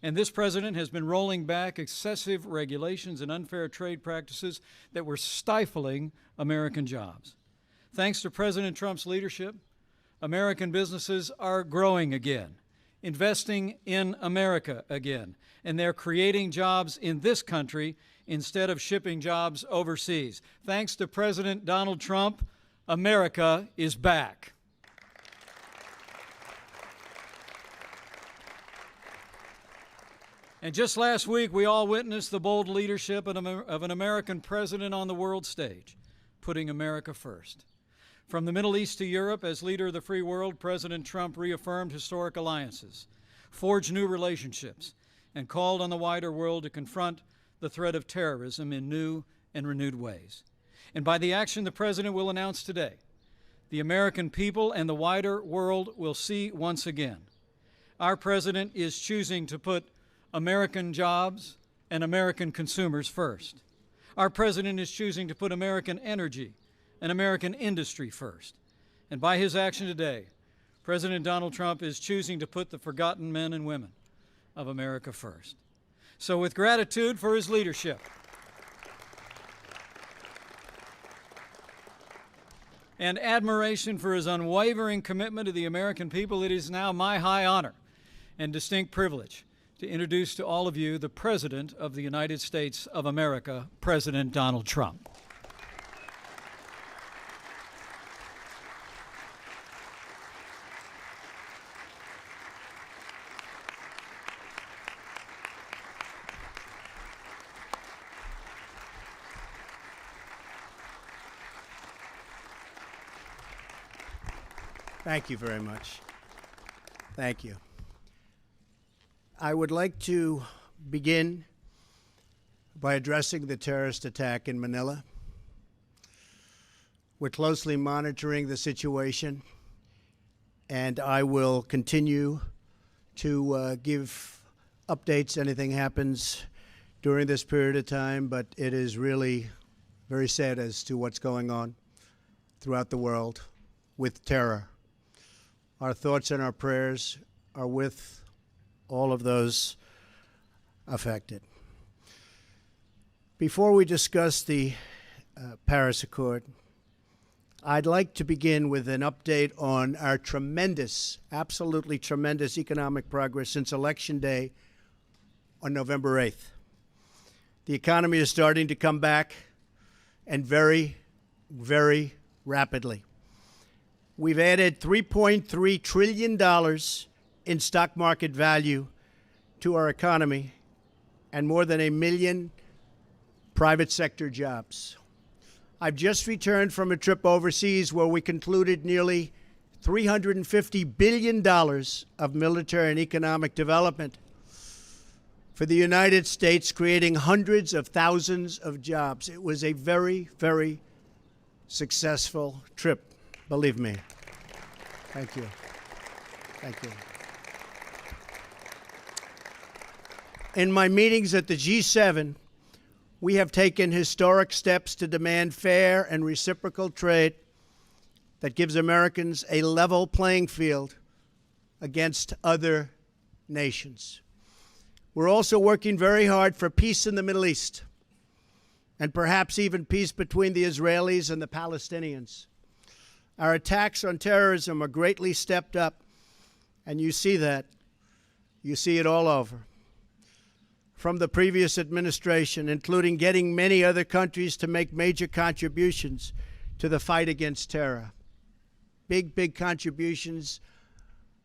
And this president has been rolling back excessive regulations and unfair trade practices that were stifling American jobs. Thanks to President Trump's leadership, American businesses are growing again, investing in America again, and they're creating jobs in this country instead of shipping jobs overseas. Thanks to President Donald Trump, America is back. And just last week, we all witnessed the bold leadership of an American president on the world stage, putting America first. From the Middle East to Europe, as leader of the free world, President Trump reaffirmed historic alliances, forged new relationships, and called on the wider world to confront the threat of terrorism in new and renewed ways. And by the action the President will announce today, the American people and the wider world will see once again. Our President is choosing to put American jobs and American consumers first. Our President is choosing to put American energy and American industry first. And by his action today, President Donald Trump is choosing to put the forgotten men and women of America first. So with gratitude for his leadership and admiration for his unwavering commitment to the American people, it is now my high honor and distinct privilege to introduce to all of you the President of the United States of America, President Donald Trump. Thank you very much. Thank you. I would like to begin by addressing the terrorist attack in Manila. We're closely monitoring the situation, and I will continue to give updates. Anything happens during this period of time, but it is really very sad as to what's going on throughout the world with terror. Our thoughts and our prayers are with all of those affected. Before we discuss the Paris Accord, I'd like to begin with an update on our tremendous, absolutely tremendous economic progress since Election Day on November 8th. The economy is starting to come back, and very, very rapidly. We've added $3.3 trillion in stock market value to our economy and more than 1 million private sector jobs. I've just returned from a trip overseas where we concluded nearly $350 billion of military and economic development for the United States, creating hundreds of thousands of jobs. It was a very, very successful trip, believe me. Thank you. Thank you. In my meetings at the G7, we have taken historic steps to demand fair and reciprocal trade that gives Americans a level playing field against other nations. We're also working very hard for peace in the Middle East, and perhaps even peace between the Israelis and the Palestinians. Our attacks on terrorism are greatly stepped up, and you see that. You see it all over. From the previous administration, including getting many other countries to make major contributions to the fight against terror. Big, big contributions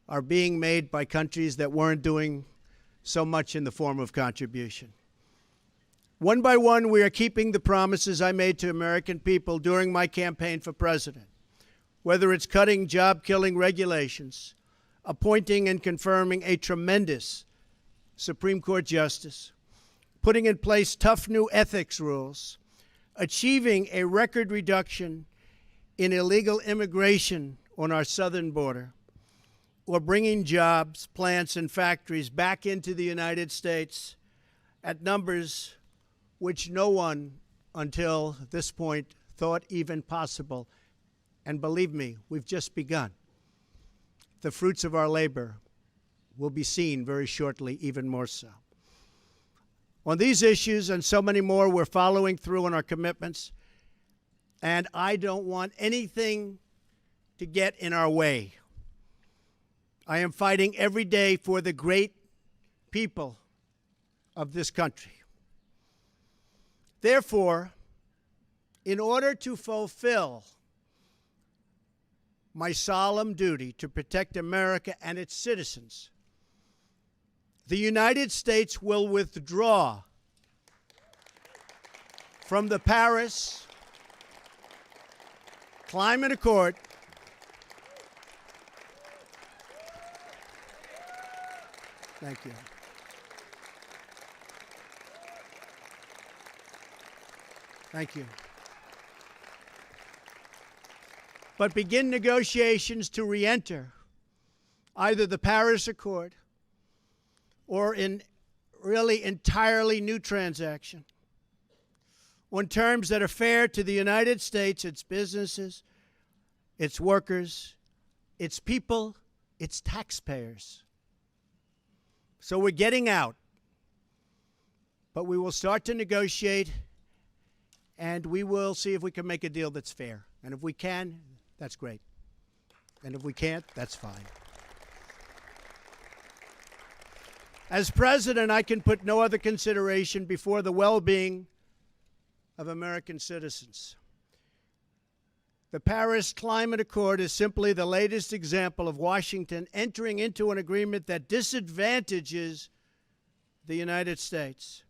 are being made by countries that weren't doing so much in the form of contribution. One by one, we are keeping the promises I made to American people during my campaign for president, whether it's cutting job-killing regulations, appointing and confirming a tremendous Supreme Court justice, putting in place tough new ethics rules, achieving a record reduction in illegal immigration on our southern border, or bringing jobs, plants, and factories back into the United States at numbers which no one until this point thought even possible. And believe me, we've just begun. The fruits of our labor will be seen very shortly, even more so. On these issues and so many more, we're following through on our commitments, and I don't want anything to get in our way. I am fighting every day for the great people of this country. Therefore, in order to fulfill my solemn duty to protect America and its citizens, the United States will withdraw from the Paris Climate Accord Thank you. Thank you. But begin negotiations to re-enter either the Paris Accord or in really entirely new transaction on terms that are fair to the United States, its businesses, its workers, its people, its taxpayers. So we're getting out, but we will start to negotiate, and we will see if we can make a deal that's fair. And if we can, that's great. And if we can't, that's fine. As president, I can put no other consideration before the well-being of American citizens. The Paris Climate Accord is simply the latest example of Washington entering into an agreement that disadvantages the United States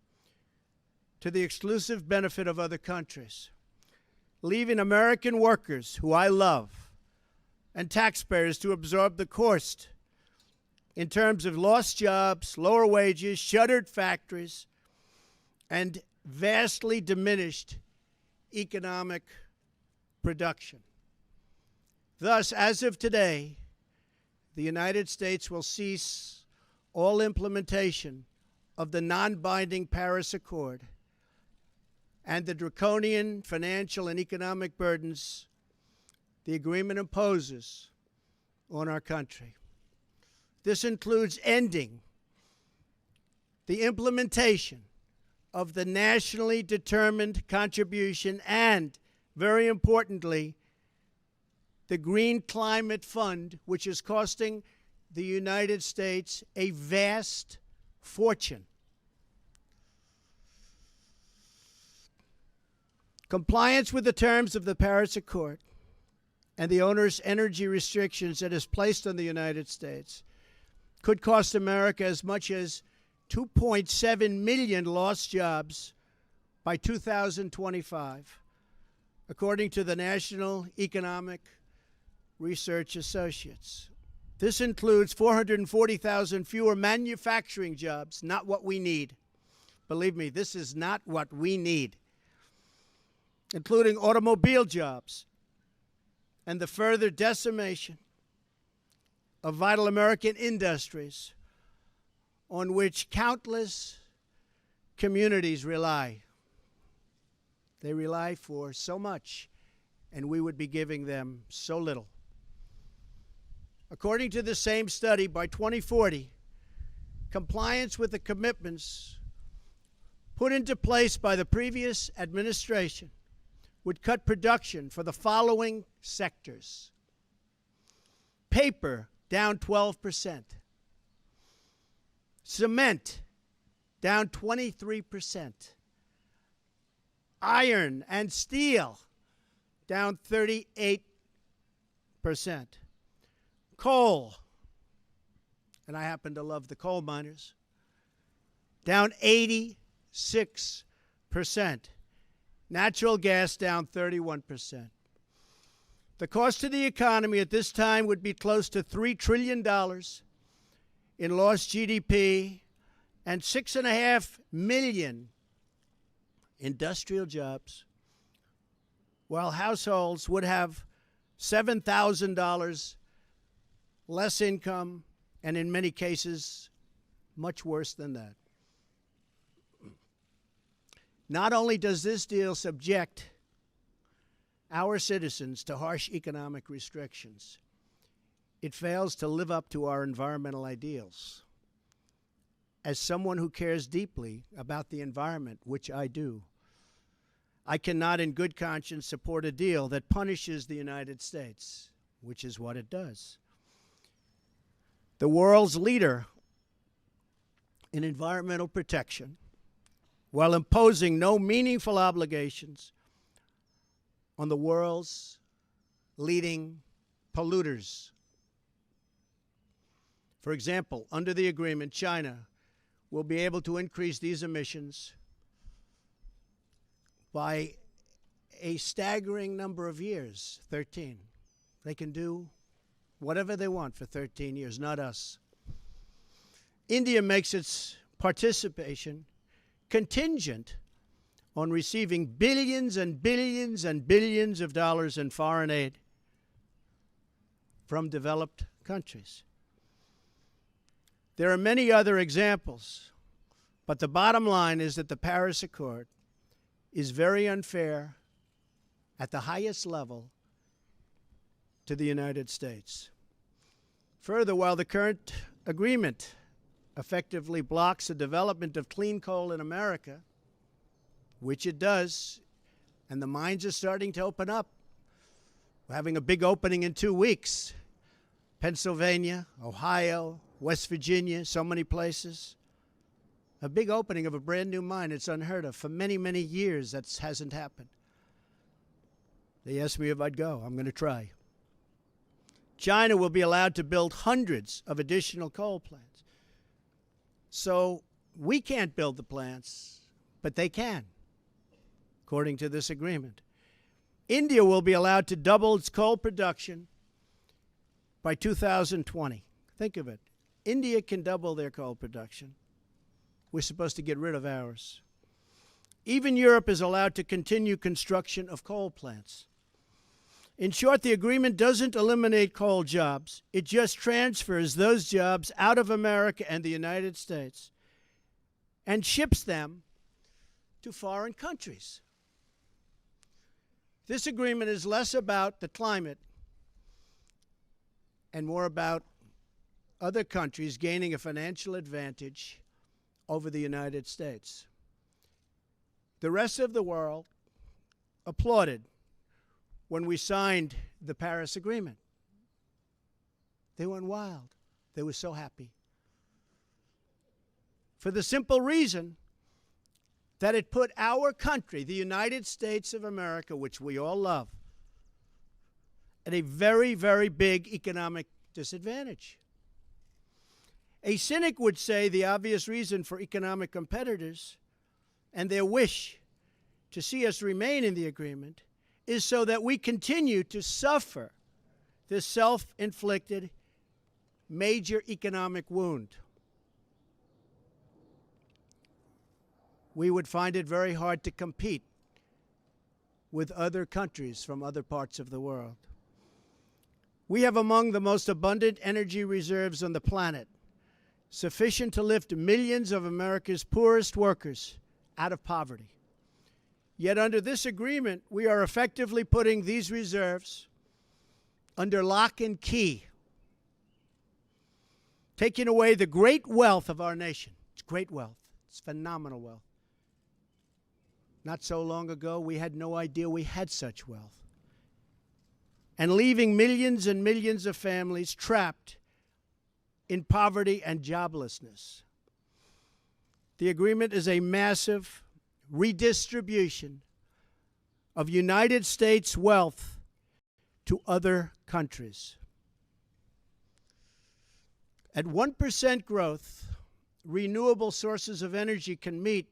to the exclusive benefit of other countries, leaving American workers, who I love, and taxpayers to absorb the cost in terms of lost jobs, lower wages, shuttered factories, and vastly diminished economic production. Thus, as of today, the United States will cease all implementation of the non-binding Paris Accord and the draconian financial and economic burdens the agreement imposes on our country. This includes ending the implementation of the nationally determined contribution and, very importantly, the Green Climate Fund, which is costing the United States a vast fortune. Compliance with the terms of the Paris Accord and the onerous energy restrictions that is placed on the United States could cost America as much as 2.7 million lost jobs by 2025, according to the National Economic Research Associates. This includes 440,000 fewer manufacturing jobs, not what we need. Believe me, this is not what we need, including automobile jobs and the further decimation of vital American industries on which countless communities rely. They rely for so much, and we would be giving them so little. According to the same study, by 2040, compliance with the commitments put into place by the previous administration would cut production for the following sectors: paper, down 12%. Cement, down 23%. Iron and steel, down 38%. Coal, and I happen to love the coal miners, down 86%. Natural gas, down 31%. The cost to the economy at this time would be close to $3 trillion in lost GDP and 6.5 million industrial jobs, while households would have $7,000 less income, and in many cases, much worse than that. Not only does this deal subject our citizens to harsh economic restrictions, it fails to live up to our environmental ideals. As someone who cares deeply about the environment, which I do, I cannot in good conscience support a deal that punishes the United States, which is what it does. The world's leader in environmental protection, while imposing no meaningful obligations on the world's leading polluters. For example, under the agreement, China will be able to increase these emissions by a staggering number of years, 13. They can do whatever they want for 13 years, not us. India makes its participation contingent on receiving billions and billions and billions of dollars in foreign aid from developed countries. There are many other examples, but the bottom line is that the Paris Accord is very unfair at the highest level to the United States. Further, while the current agreement effectively blocks the development of clean coal in America, which it does, and the mines are starting to open up. We're having a big opening in 2 weeks. Pennsylvania, Ohio, West Virginia, so many places. A big opening of a brand new mine. It's unheard of. For many, many years, that hasn't happened. They asked me if I'd go. I'm going to try. China will be allowed to build hundreds of additional coal plants. So we can't build the plants, but they can, according to this agreement. India will be allowed to double its coal production by 2020. Think of it. India can double their coal production. We're supposed to get rid of ours. Even Europe is allowed to continue construction of coal plants. In short, the agreement doesn't eliminate coal jobs. It just transfers those jobs out of America and the United States and ships them to foreign countries. This agreement is less about the climate and more about other countries gaining a financial advantage over the United States. The rest of the world applauded when we signed the Paris Agreement. They went wild. They were so happy. For the simple reason that it put our country, the United States of America, which we all love, at a very, very big economic disadvantage. A cynic would say the obvious reason for economic competitors and their wish to see us remain in the agreement is so that we continue to suffer this self-inflicted major economic wound. We would find it very hard to compete with other countries from other parts of the world. We have among the most abundant energy reserves on the planet, sufficient to lift millions of America's poorest workers out of poverty. Yet under this agreement, we are effectively putting these reserves under lock and key, taking away the great wealth of our nation. It's great wealth. It's phenomenal wealth. Not so long ago, we had no idea we had such wealth. And leaving millions and millions of families trapped in poverty and joblessness. The agreement is a massive redistribution of United States wealth to other countries. At 1% growth, renewable sources of energy can meet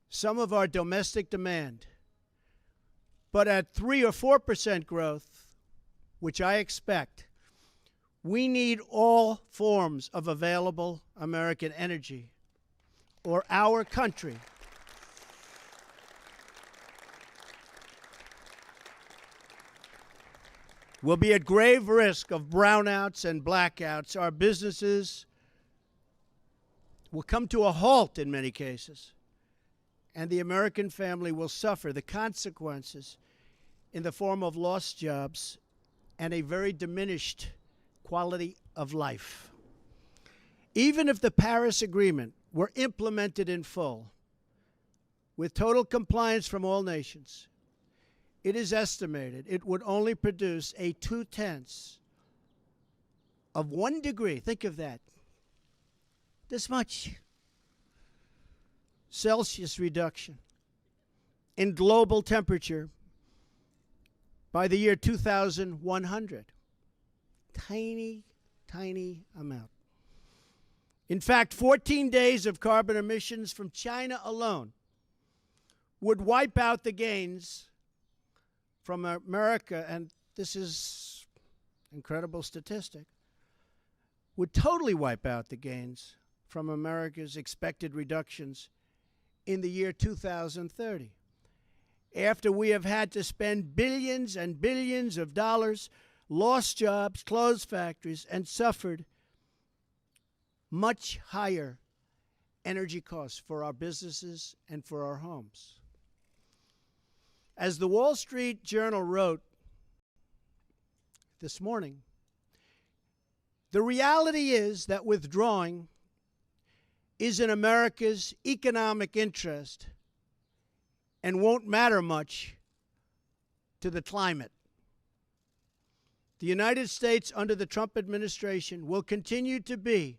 some of our domestic demand. But at 3 or 4% growth, which I expect, we need all forms of available American energy, or our country will be at grave risk of brownouts and blackouts. Our businesses will come to a halt in many cases, and the American family will suffer the consequences in the form of lost jobs and a very diminished quality of life. Even if the Paris Agreement were implemented in full, with total compliance from all nations, it is estimated it would only produce a 0.2 of 1 degree. Think of that. This much Celsius reduction in global temperature by the year 2100. Tiny, tiny amount. In fact, 14 days of carbon emissions from China alone would wipe out the gains from America, and this is an incredible statistic, would totally wipe out the gains from America's expected reductions in the year 2030. After we have had to spend billions and billions of dollars, lost jobs, closed factories, and suffered much higher energy costs for our businesses and for our homes. As the Wall Street Journal wrote this morning, the reality is that withdrawing is in America's economic interest and won't matter much to the climate. The United States under the Trump administration will continue to be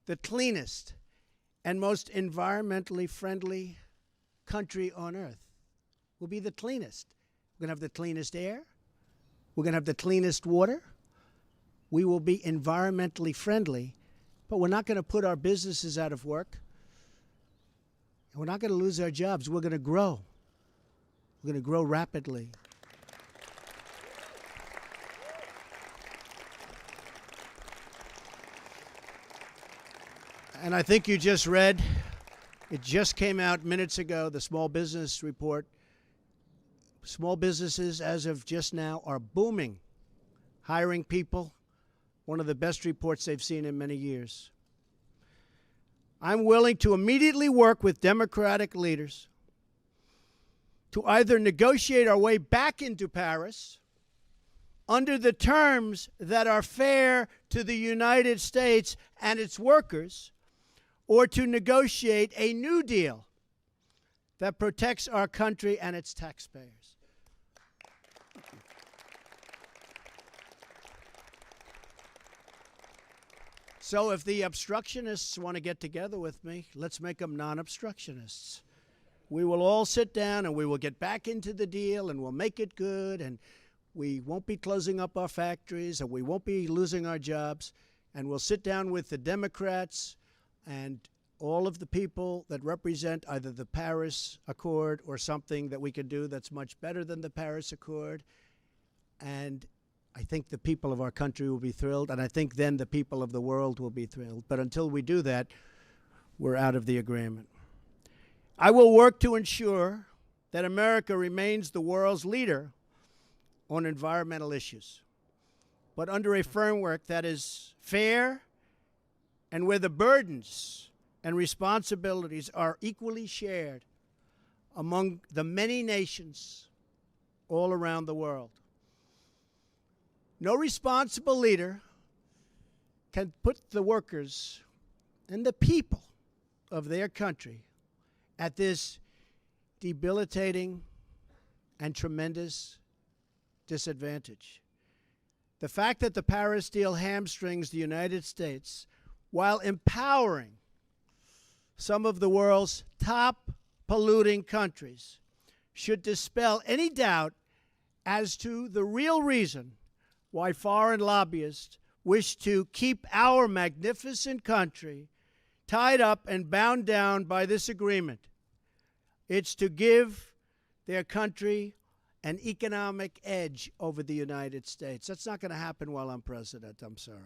the cleanest and most environmentally friendly country on earth. We'll be the cleanest. We're going to have the cleanest air. We're going to have the cleanest water. We will be environmentally friendly, but we're not going to put our businesses out of work. And we're not going to lose our jobs. We're going to grow. We're going to grow rapidly. And I think you just read, it just came out minutes ago, the small business report. Small businesses, as of just now, are booming, hiring people. One of the best reports they've seen in many years. I'm willing to immediately work with Democratic leaders to either negotiate our way back into Paris under the terms that are fair to the United States and its workers, or to negotiate a new deal that protects our country and its taxpayers. So if the obstructionists want to get together with me, let's make them non-obstructionists. We will all sit down and we will get back into the deal and we'll make it good, and we won't be closing up our factories and we won't be losing our jobs, and we'll sit down with the Democrats and all of the people that represent either the Paris Accord or something that we can do that's much better than the Paris Accord. And I think the people of our country will be thrilled, and I think then the people of the world will be thrilled. But until we do that, we're out of the agreement. I will work to ensure that America remains the world's leader on environmental issues, but under a framework that is fair and where the burdens and responsibilities are equally shared among the many nations all around the world. No responsible leader can put the workers and the people of their country at this debilitating and tremendous disadvantage. The fact that the Paris deal hamstrings the United States while empowering some of the world's top polluting countries should dispel any doubt as to the real reason why foreign lobbyists wish to keep our magnificent country tied up and bound down by this agreement. It's to give their country an economic edge over the United States. That's not going to happen while I'm president. I'm sorry.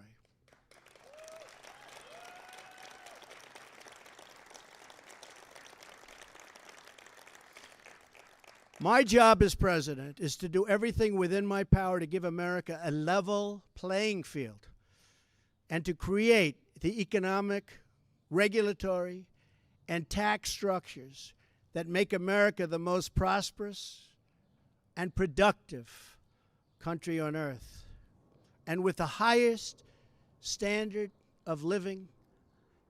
My job as president is to do everything within my power to give America a level playing field and to create the economic, regulatory, and tax structures that make America the most prosperous and productive country on earth. and with the highest standard of living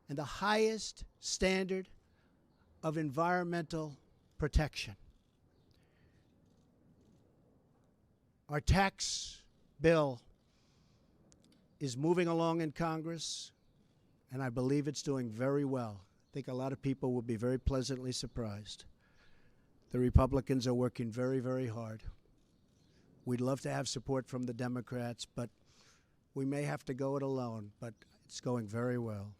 and the highest standard of environmental protection. Our tax bill is moving along in Congress, and I believe it's doing very well. I think a lot of people will be very pleasantly surprised. The Republicans are working very, very hard. We'd love to have support from the Democrats, but we may have to go it alone, but it's going very well.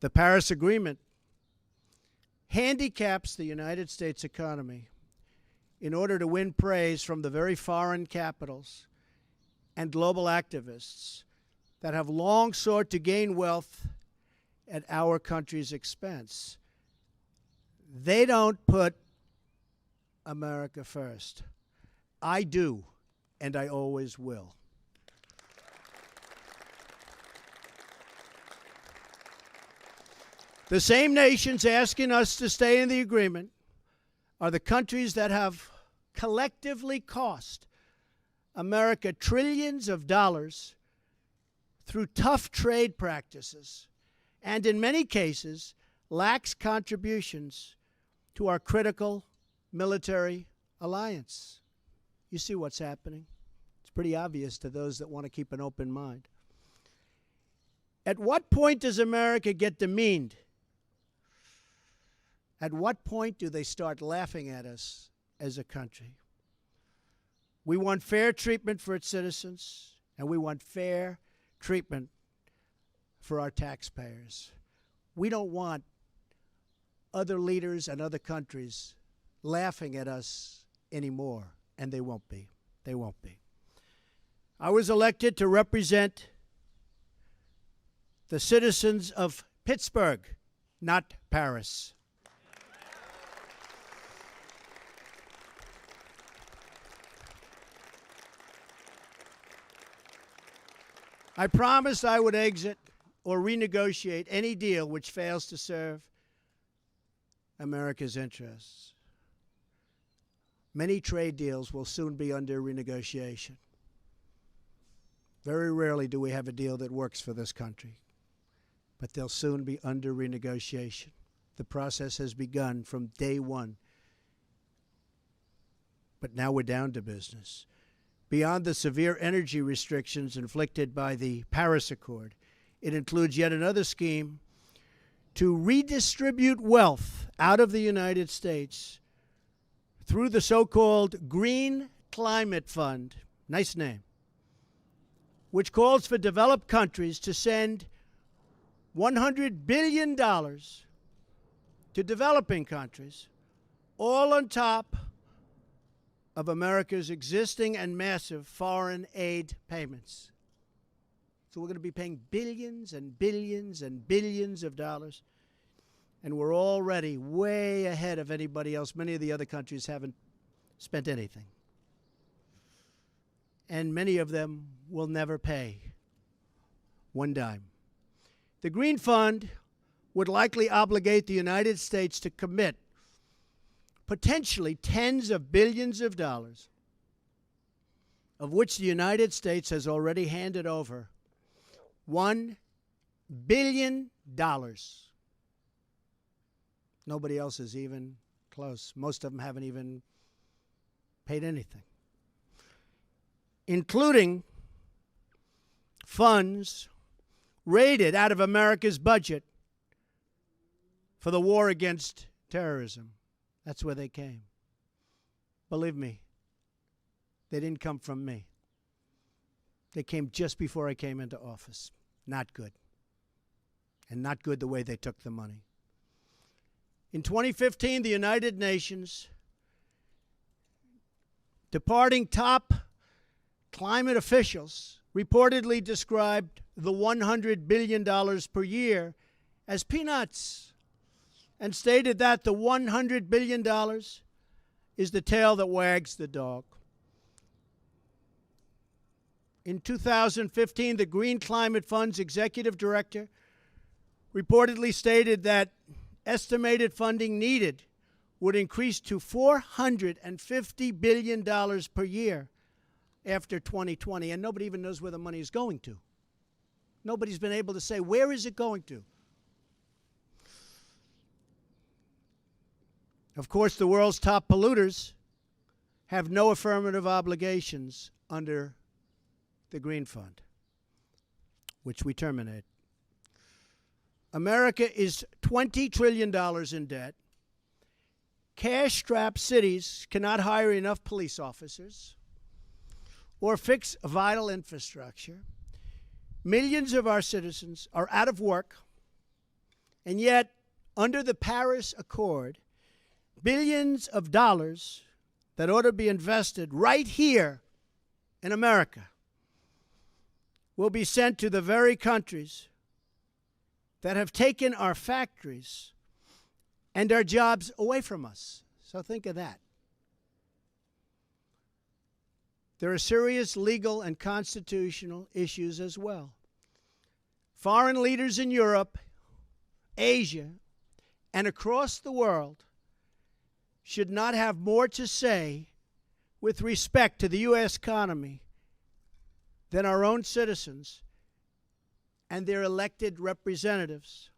The Paris Agreement handicaps the United States economy in order to win praise from the very foreign capitals and global activists that have long sought to gain wealth at our country's expense. They don't put America first. I do, and I always will. The same nations asking us to stay in the agreement are the countries that have collectively cost America trillions of dollars through tough trade practices and, in many cases, lax contributions to our critical military alliance. You see what's happening. It's pretty obvious to those that want to keep an open mind. At what point does America get demeaned? At what point do they start laughing at us as a country? We want fair treatment for its citizens, and we want fair treatment for our taxpayers. We don't want other leaders and other countries laughing at us anymore, and they won't be. They won't be. I was elected to represent the citizens of Pittsburgh, not Paris. I promised I would exit or renegotiate any deal which fails to serve America's interests. Many trade deals will soon be under renegotiation. Very rarely do we have a deal that works for this country, but they'll soon be under renegotiation. The process has begun from day one, but now we're down to business. Beyond the severe energy restrictions inflicted by the Paris Accord, it includes yet another scheme to redistribute wealth out of the United States through the so-called Green Climate Fund, nice name, which calls for developed countries to send $100 billion to developing countries, all on top of America's existing and massive foreign aid payments. So we're going to be paying billions and billions and billions of dollars, and we're already way ahead of anybody else. Many of the other countries haven't spent anything, and many of them will never pay one dime. The Green Fund would likely obligate the United States to commit potentially tens of billions of dollars, of which the United States has already handed over $1 billion. Nobody else is even close. Most of them haven't even paid anything, including funds raided out of America's budget for the war against terrorism. That's where they came. Believe me, they didn't come from me. They came just before I came into office. Not good. And not good the way they took the money. In 2015, the United Nations, departing top climate officials, reportedly described the $100 billion per year as peanuts, and stated that the $100 billion is the tail that wags the dog. In 2015, the Green Climate Fund's executive director reportedly stated that estimated funding needed would increase to $450 billion per year after 2020, and nobody even knows where the money is going to. Nobody's been able to say, where is it going to? Of course, the world's top polluters have no affirmative obligations under the Green Fund, which we terminate. America is $20 trillion in debt. Cash-strapped cities cannot hire enough police officers or fix vital infrastructure. Millions of our citizens are out of work, and yet, under the Paris Accord, billions of dollars that ought to be invested right here in America will be sent to the very countries that have taken our factories and our jobs away from us. So think of that. There are serious legal and constitutional issues as well. Foreign leaders in Europe, Asia, and across the world should not have more to say with respect to the U.S. economy than our own citizens and their elected representatives.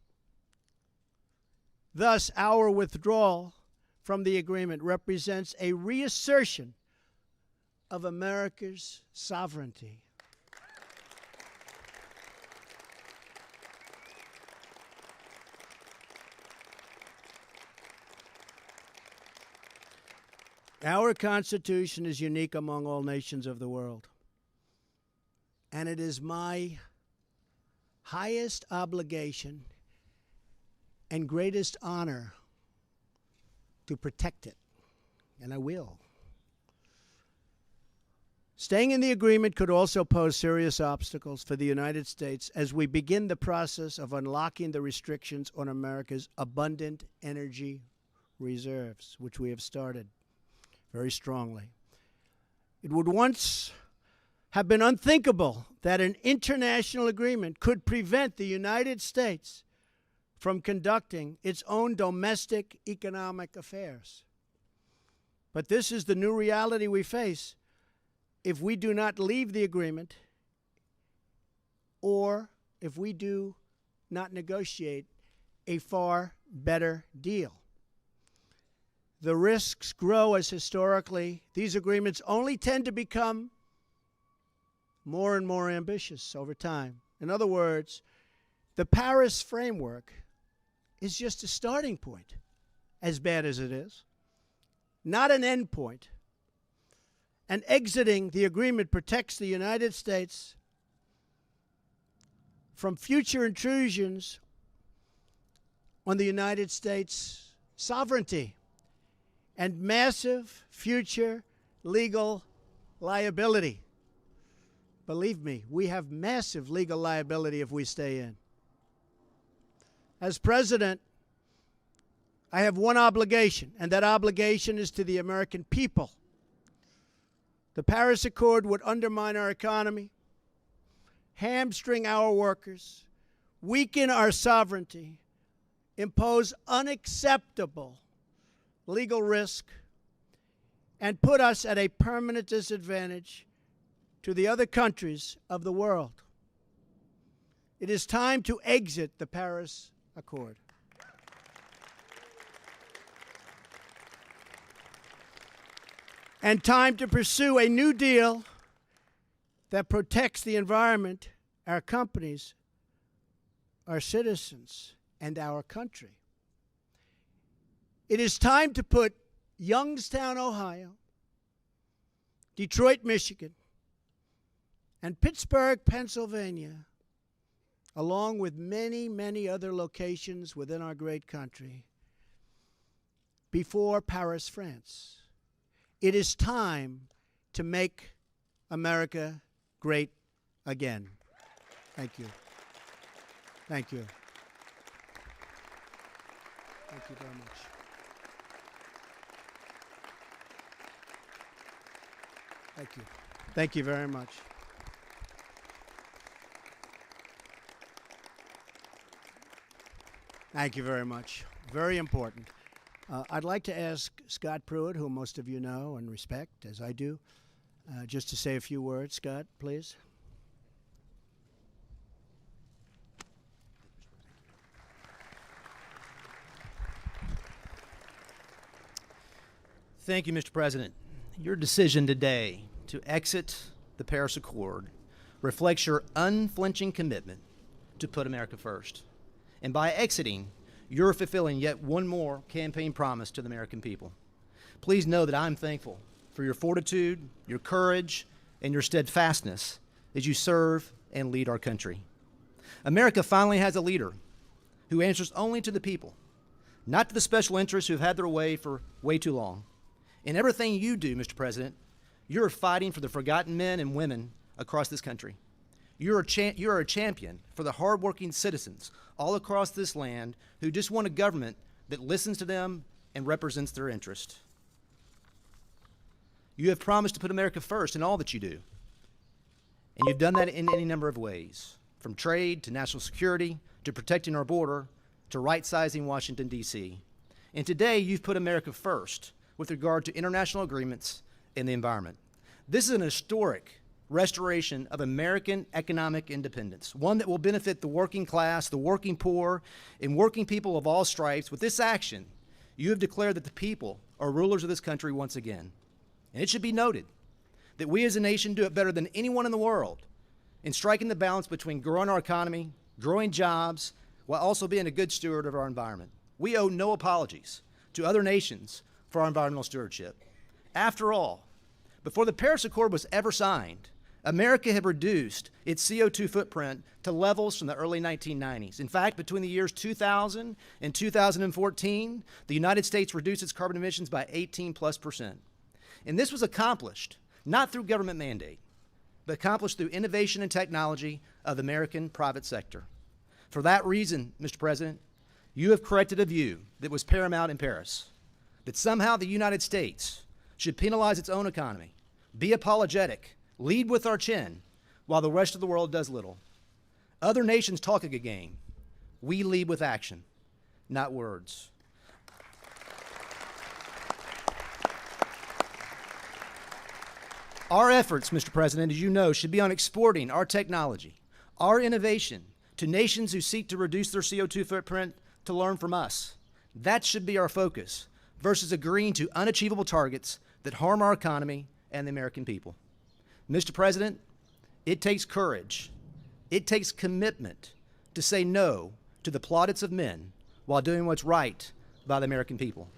Thus, our withdrawal from the agreement represents a reassertion of America's sovereignty. Our Constitution is unique among all nations of the world, and it is my highest obligation and greatest honor to protect it, and I will. Staying in the agreement could also pose serious obstacles for the United States as we begin the process of unlocking the restrictions on America's abundant energy reserves, which we have started very strongly. It would once have been unthinkable that an international agreement could prevent the United States from conducting its own domestic economic affairs. But this is the new reality we face if we do not leave the agreement or if we do not negotiate a far better deal. The risks grow as historically these agreements only tend to become more and more ambitious over time. In other words, the Paris framework is just a starting point, as bad as it is, not an end point. And exiting the agreement protects the United States from future intrusions on the United States' sovereignty and massive future legal liability. Believe me, we have massive legal liability if we stay in. As president, I have one obligation, and that obligation is to the American people. The Paris Accord would undermine our economy, hamstring our workers, weaken our sovereignty, impose unacceptable legal risk, and put us at a permanent disadvantage to the other countries of the world. It is time to exit the Paris Accord. And time to pursue a new deal that protects the environment, our companies, our citizens, and our country. It is time to put Youngstown, Ohio, Detroit, Michigan, and Pittsburgh, Pennsylvania, along with many, many other locations within our great country, before Paris, France. It is time to make America great again. Thank you. Thank you. Thank you very much. Thank you. Thank you very much. Thank you very much. Very important. I'd like to ask Scott Pruitt, who most of you know and respect, as I do, just to say a few words. Scott, please. Thank you, Mr. President. Your decision today to exit the Paris Accord reflects your unflinching commitment to put America first. And by exiting, you're fulfilling yet one more campaign promise to the American people. Please know that I'm thankful for your fortitude, your courage, and your steadfastness as you serve and lead our country. America finally has a leader who answers only to the people, not to the special interests who have had their way for way too long. In everything you do, Mr. President, you're fighting for the forgotten men and women across this country. You're a champion for the hardworking citizens all across this land who just want a government that listens to them and represents their interest. You have promised to put America first in all that you do. And you've done that in any number of ways, from trade to national security to protecting our border to right-sizing Washington, D.C. And today, you've put America first with regard to international agreements and the environment. This is an historic restoration of American economic independence, one that will benefit the working class, the working poor, and working people of all stripes. With this action, you have declared that the people are rulers of this country once again. And it should be noted that we as a nation do it better than anyone in the world in striking the balance between growing our economy, growing jobs, while also being a good steward of our environment. We owe no apologies to other nations for our environmental stewardship. After all, before the Paris Accord was ever signed, America had reduced its CO2 footprint to levels from the early 1990s. In fact, between the years 2000 and 2014, the United States reduced its carbon emissions by 18+%. And this was accomplished not through government mandate, but accomplished through innovation and technology of the American private sector. For that reason, Mr. President, you have corrected a view that was paramount in Paris, that somehow the United States should penalize its own economy, be apologetic, lead with our chin, while the rest of the world does little. Other nations talk a good game. We lead with action, not words. Our efforts, Mr. President, as you know, should be on exporting our technology, our innovation, to nations who seek to reduce their CO2 footprint to learn from us. That should be our focus, versus agreeing to unachievable targets that harm our economy and the American people. Mr. President, it takes courage, it takes commitment to say no to the plaudits of men while doing what's right by the American people.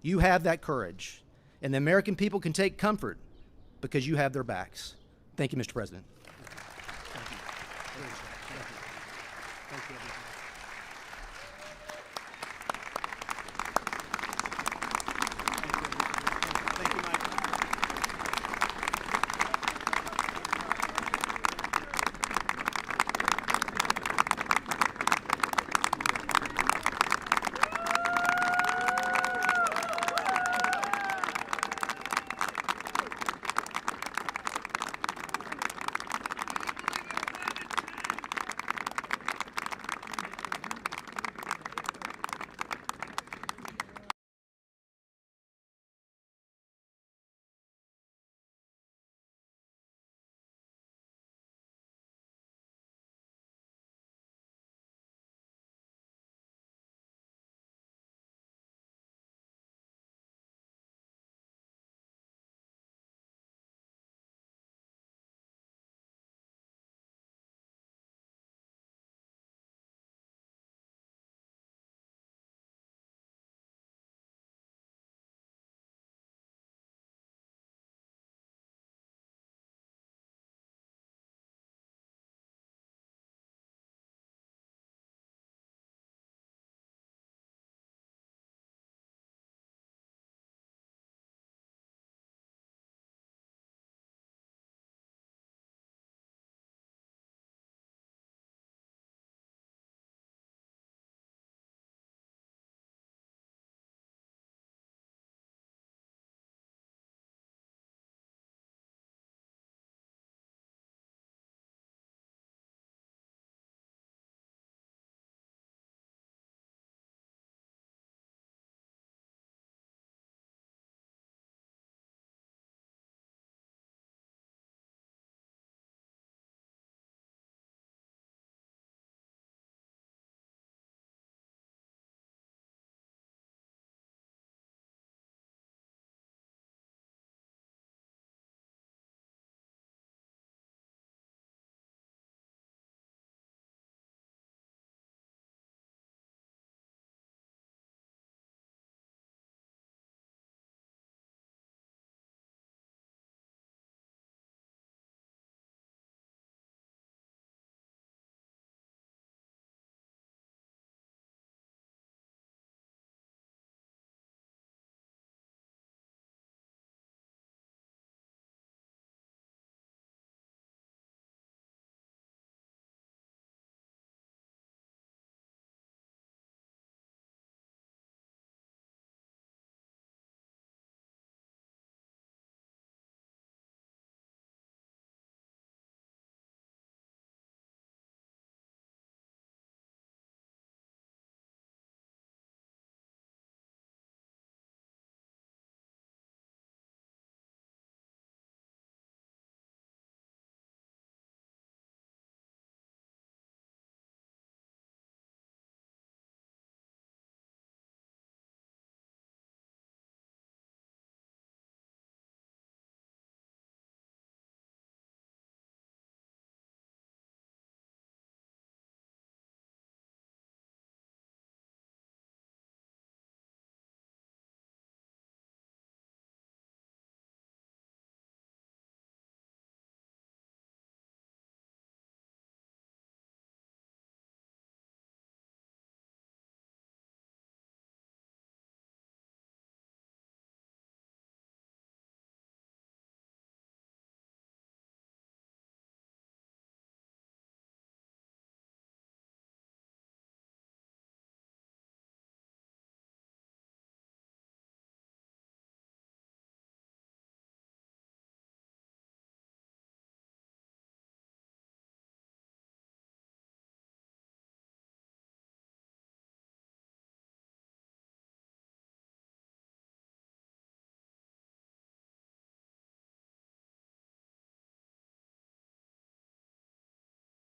You have that courage, and the American people can take comfort because you have their backs. Thank you, Mr. President. Thank you.